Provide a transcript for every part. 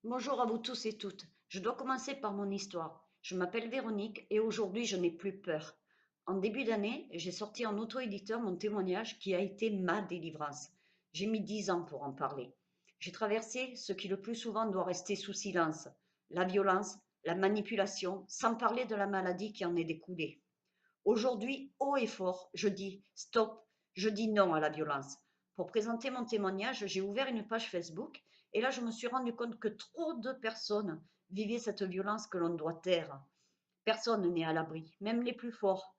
Bonjour à vous tous et toutes. Je dois commencer par mon histoire. Je m'appelle Véronique et aujourd'hui je n'ai plus peur. En début d'année, j'ai sorti en auto-éditeur mon témoignage qui a été ma délivrance. J'ai mis 10 ans pour en parler. J'ai traversé ce qui le plus souvent doit rester sous silence, la violence, la manipulation, sans parler de la maladie qui en est découlée. Aujourd'hui, haut et fort, je dis stop, je dis non à la violence. Pour présenter mon témoignage, j'ai ouvert une page Facebook et là, je me suis rendu compte que trop de personnes vivaient cette violence que l'on doit taire. Personne n'est à l'abri, même les plus forts.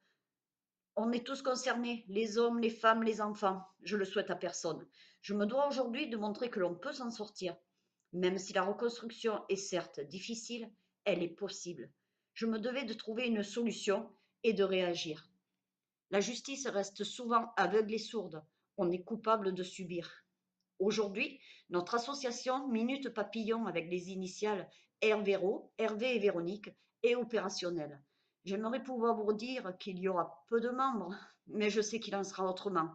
On est tous concernés, les hommes, les femmes, les enfants. Je le souhaite à personne. Je me dois aujourd'hui de montrer que l'on peut s'en sortir. Même si la reconstruction est certes difficile, elle est possible. Je me devais de trouver une solution et de réagir. La justice reste souvent aveugle et sourde. On est coupable de subir. Aujourd'hui, notre association Minute Papillon avec les initiales Hervéro, Hervé et Véronique est opérationnelle. J'aimerais pouvoir vous dire qu'il y aura peu de membres, mais je sais qu'il en sera autrement.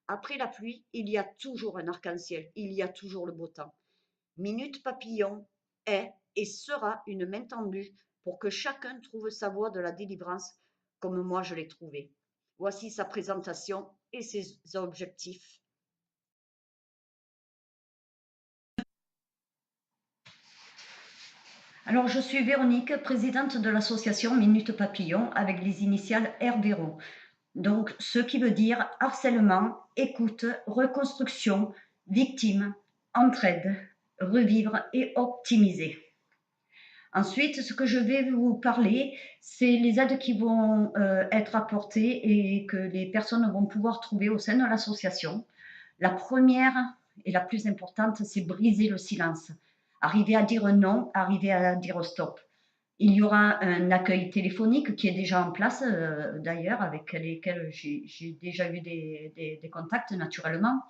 Après la pluie, il y a toujours un arc-en-ciel, il y a toujours le beau temps. Minute Papillon est et sera une main tendue pour que chacun trouve sa voie de la délivrance comme moi je l'ai trouvée. Voici sa présentation et ses objectifs. Alors, je suis Véronique, présidente de l'association Minute Papillon avec les initiales RVRO. Donc, ce qui veut dire harcèlement, écoute, reconstruction, victime, entraide, revivre et optimiser. Ensuite, ce que je vais vous parler, c'est les aides qui vont être apportées et que les personnes vont pouvoir trouver au sein de l'association. La première et la plus importante, c'est briser le silence. Arriver à dire non, arriver à dire stop. Il y aura un accueil téléphonique qui est déjà en place, d'ailleurs, avec lesquels j'ai déjà eu des contacts naturellement.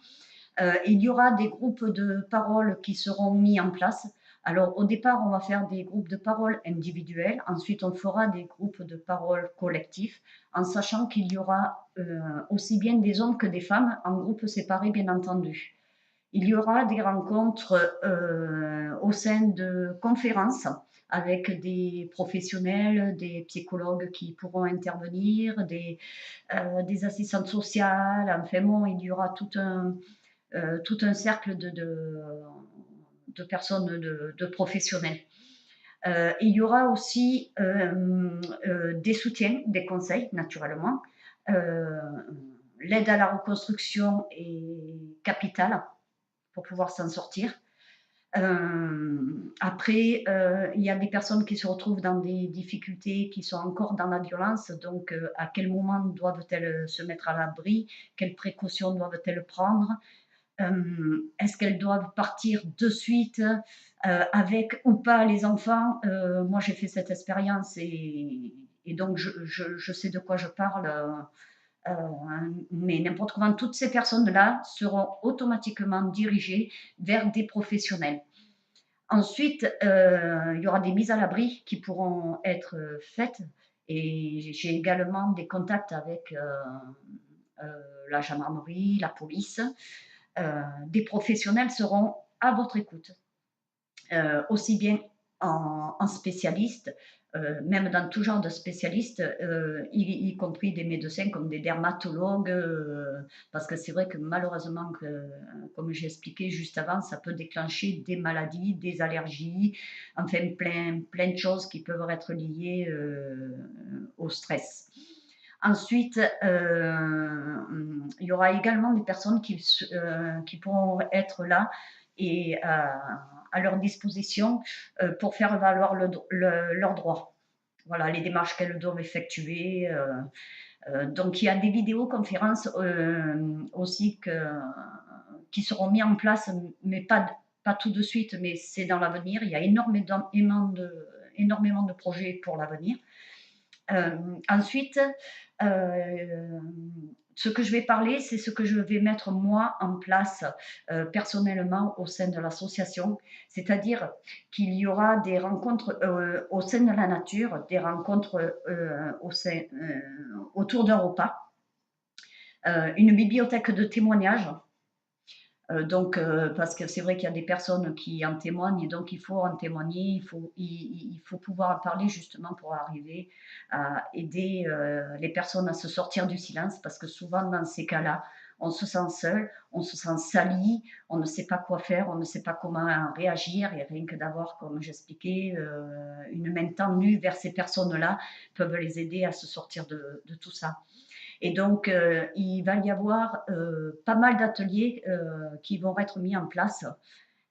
Il y aura des groupes de parole qui seront mis en place. Alors, au départ, on va faire des groupes de parole individuels. Ensuite, on fera des groupes de parole collectifs, en sachant qu'il y aura aussi bien des hommes que des femmes, en groupes séparés, bien entendu. Il y aura des rencontres au sein de conférences avec des professionnels, des psychologues qui pourront intervenir, des assistantes sociales. Enfin bon, il y aura tout un cercle de personnes, de professionnels. Il y aura aussi des soutiens, des conseils, naturellement. Euh, L'aide à la reconstruction est capitale pour pouvoir s'en sortir. Après, il y a des personnes qui se retrouvent dans des difficultés, qui sont encore dans la violence. Donc, à quel moment doivent-elles se mettre à l'abri? Quelles précautions doivent-elles prendre? Est-ce qu'elles doivent partir de suite avec ou pas les enfants? Moi, j'ai fait cette expérience et donc je sais de quoi je parle. Mais n'importe comment, toutes ces personnes-là seront automatiquement dirigées vers des professionnels. Ensuite, il y aura des mises à l'abri qui pourront être faites et j'ai également des contacts avec la gendarmerie, la police. Des professionnels seront à votre écoute, aussi bien en spécialistes, même dans tout genre de spécialistes, y compris des médecins comme des dermatologues, parce que c'est vrai que malheureusement, comme j'ai expliqué juste avant, ça peut déclencher des maladies, des allergies, enfin plein de choses qui peuvent être liées au stress. Ensuite, il y aura également des personnes qui pourront être là et à leur disposition pour faire valoir leurs droits. Voilà, les démarches qu'elles doivent effectuer. Donc, il y a des vidéoconférences aussi qui seront mises en place, mais pas tout de suite, mais c'est dans l'avenir. Il y a énormément de projets pour l'avenir. Ensuite, ce que je vais parler, c'est ce que je vais mettre moi en place personnellement au sein de l'association, c'est-à-dire qu'il y aura des rencontres au sein de la nature, des rencontres autour d'un repas, une bibliothèque de témoignages, Parce que c'est vrai qu'il y a des personnes qui en témoignent et donc il faut en témoigner, il faut pouvoir en parler justement pour arriver à aider les personnes à se sortir du silence parce que souvent dans ces cas-là, on se sent seul, on se sent sali, on ne sait pas quoi faire, on ne sait pas comment réagir et rien que d'avoir, comme j'expliquais, une main tendue vers ces personnes-là peuvent les aider à se sortir de tout ça. Et donc, il va y avoir pas mal d'ateliers qui vont être mis en place.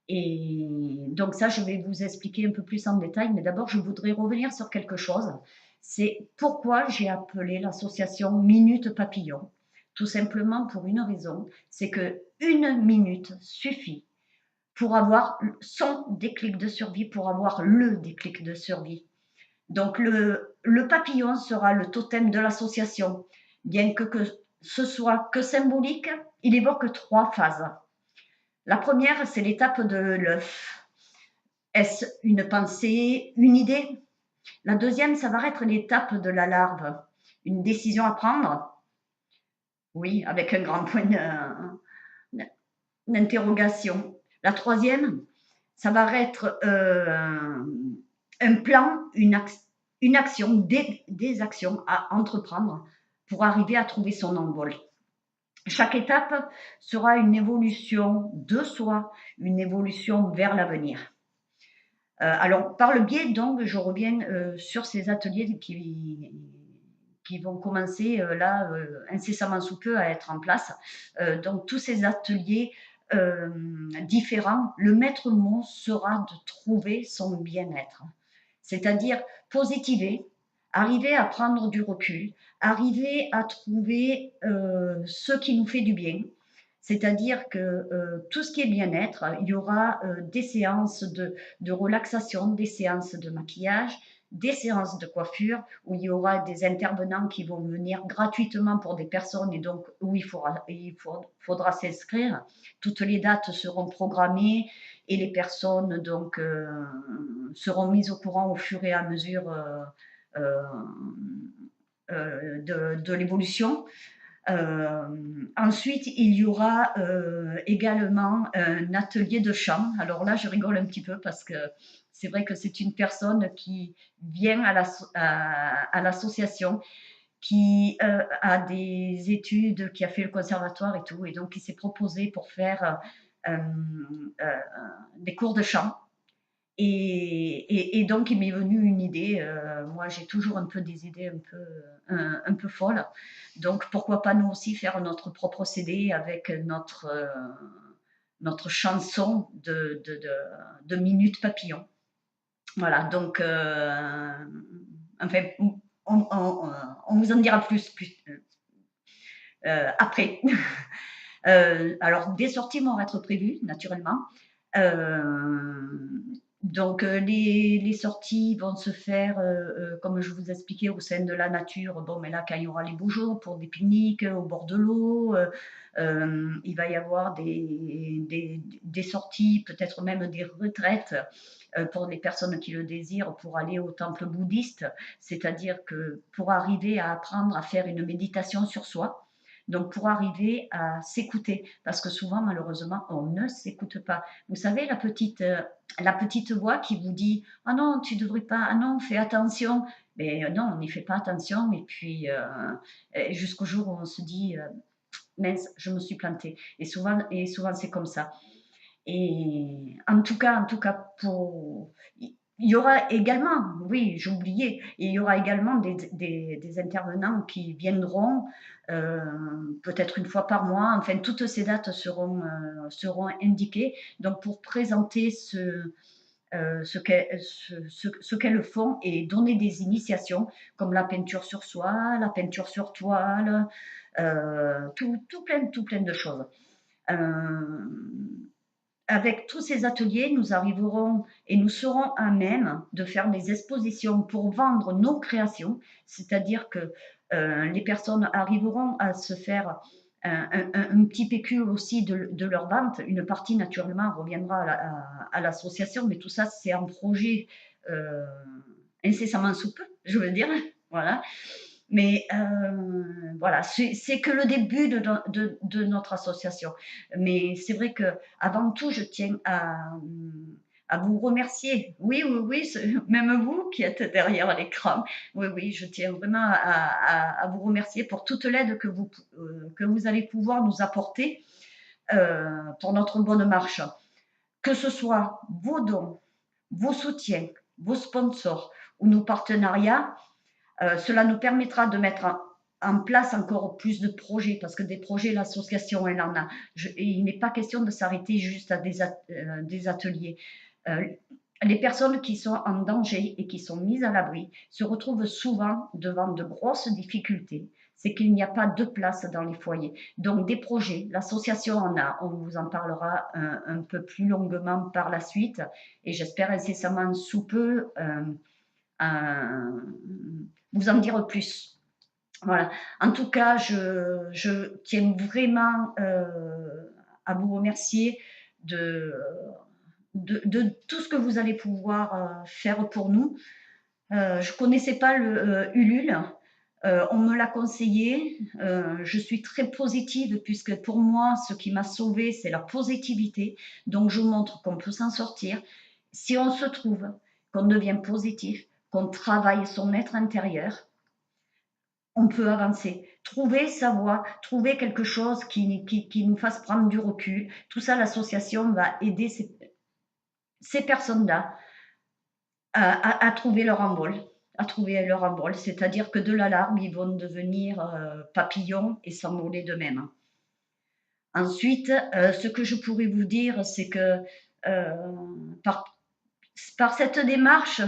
Et donc ça, je vais vous expliquer un peu plus en détail, mais d'abord, je voudrais revenir sur quelque chose. C'est pourquoi j'ai appelé l'association Minute Papillon. Tout simplement pour une raison, c'est que une minute suffit pour avoir son déclic de survie, pour avoir le déclic de survie. Donc le papillon sera le totem de l'association. Bien que ce soit que symbolique, il évoque trois phases. La première, c'est l'étape de l'œuf. Est-ce une pensée, une idée? La deuxième, ça va être l'étape de la larve. Une décision à prendre? Oui, avec un grand point d'interrogation. La troisième, ça va être un plan, une action, des actions à entreprendre pour arriver à trouver son envol. Chaque étape sera une évolution de soi, une évolution vers l'avenir. Alors, par le biais, donc, je reviens sur ces ateliers qui vont commencer là incessamment sous peu à être en place. Donc, tous ces ateliers différents, le maître mot sera de trouver son bien-être, c'est-à-dire positiver, arriver à prendre du recul, arriver à trouver ce qui nous fait du bien. C'est-à-dire que tout ce qui est bien-être, il y aura des séances de relaxation, des séances de maquillage, des séances de coiffure, où il y aura des intervenants qui vont venir gratuitement pour des personnes et donc où faudra s'inscrire. Toutes les dates seront programmées et les personnes donc seront mises au courant au fur et à mesure euh, de l'évolution. Ensuite, il y aura également un atelier de chant. Alors là, je rigole un petit peu parce que c'est vrai que c'est une personne qui vient à l'association, qui a des études, qui a fait le conservatoire et tout, et donc qui s'est proposé pour faire des cours de chant. Et donc, il m'est venu une idée. Moi, j'ai toujours un peu des idées un peu folles. Donc, pourquoi pas nous aussi faire notre propre CD avec notre chanson de Minute Papillon. Voilà, donc, enfin, on vous en dira plus après. Alors, des sorties vont être prévues, naturellement. Donc, les sorties vont se faire, comme je vous expliquais, au sein de la nature. Bon, mais là, quand il y aura les beaux jours pour des pique-niques au bord de l'eau, il va y avoir des sorties, peut-être même des retraites pour les personnes qui le désirent, pour aller au temple bouddhiste, c'est-à-dire que pour arriver à apprendre à faire une méditation sur soi. Donc, pour arriver à s'écouter, parce que souvent, malheureusement, on ne s'écoute pas. Vous savez, la petite voix qui vous dit ah non, tu devrais pas, ah non, fais attention. Mais non, on n'y fait pas attention. Et puis, jusqu'au jour où on se dit mince, je me suis plantée. Et souvent c'est comme ça. Et en tout cas, il y aura également, oui, j'ai oublié, il y aura également des intervenants qui viendront peut-être une fois par mois. Enfin, toutes ces dates seront indiquées. Donc, pour présenter ce qu'elles font et donner des initiations comme la peinture sur soie, la peinture sur toile, tout plein de choses. Euh, Avec tous ces ateliers, nous arriverons et nous serons à même de faire des expositions pour vendre nos créations, c'est-à-dire que les personnes arriveront à se faire un petit pécule aussi de leur vente. Une partie, naturellement, reviendra à l'association, mais tout ça, c'est un projet incessamment sous peu, je veux dire. Voilà. Mais voilà, c'est que le début de notre association. Mais c'est vrai que avant tout, je tiens à vous remercier. Oui, oui, oui, même vous qui êtes derrière l'écran. Oui, oui, je tiens vraiment à vous remercier pour toute l'aide que vous allez pouvoir nous apporter pour notre bonne marche. Que ce soit vos dons, vos soutiens, vos sponsors ou nos partenariats, cela nous permettra de mettre en place encore plus de projets, parce que des projets, l'association, elle en a. Il n'est pas question de s'arrêter juste à des ateliers. Euh, les personnes qui sont en danger et qui sont mises à l'abri se retrouvent souvent devant de grosses difficultés. C'est qu'il n'y a pas de place dans les foyers. Donc des projets, l'association en a, on vous en parlera un peu plus longuement par la suite, et j'espère incessamment sous peu vous en dire plus. Voilà. En tout cas, je tiens vraiment à vous remercier de, de tout ce que vous allez pouvoir faire pour nous. Je ne connaissais pas le Ulule. On me l'a conseillé. Je suis très positive puisque pour moi, ce qui m'a sauvée, c'est la positivité. Donc, je vous montre qu'on peut s'en sortir. Si on se trouve, qu'on devient positif, qu'on travaille son être intérieur, on peut avancer. Trouver sa voie, trouver quelque chose qui nous fasse prendre du recul. Tout ça, l'association va aider ces personnes-là à trouver leur envol, c'est-à-dire que de l'alarme, ils vont devenir papillons et s'envoler d'eux-mêmes. Ensuite, ce que je pourrais vous dire, c'est que euh, par, par cette démarche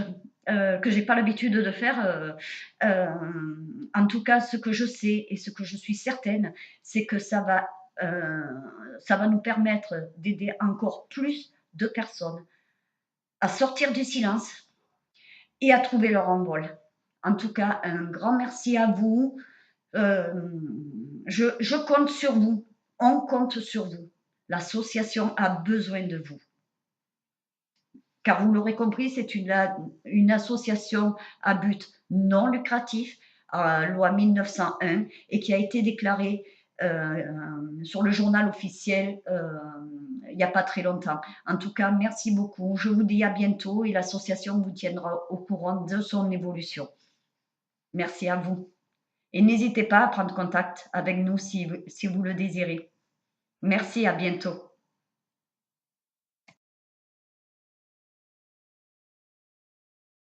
que j'ai pas l'habitude de faire, en tout cas, ce que je sais et ce que je suis certaine, c'est que ça va nous permettre d'aider encore plus de personnes à sortir du silence et à trouver leur envol. En tout cas, un grand merci à vous. Euh, je compte sur vous. On compte sur vous. L'association a besoin de vous. Car vous l'aurez compris, c'est une association à but non lucratif, loi 1901, et qui a été déclarée sur le journal officiel il n'y a pas très longtemps. En tout cas, merci beaucoup. Je vous dis à bientôt et l'association vous tiendra au courant de son évolution. Merci à vous. Et n'hésitez pas à prendre contact avec nous si vous le désirez. Merci, à bientôt.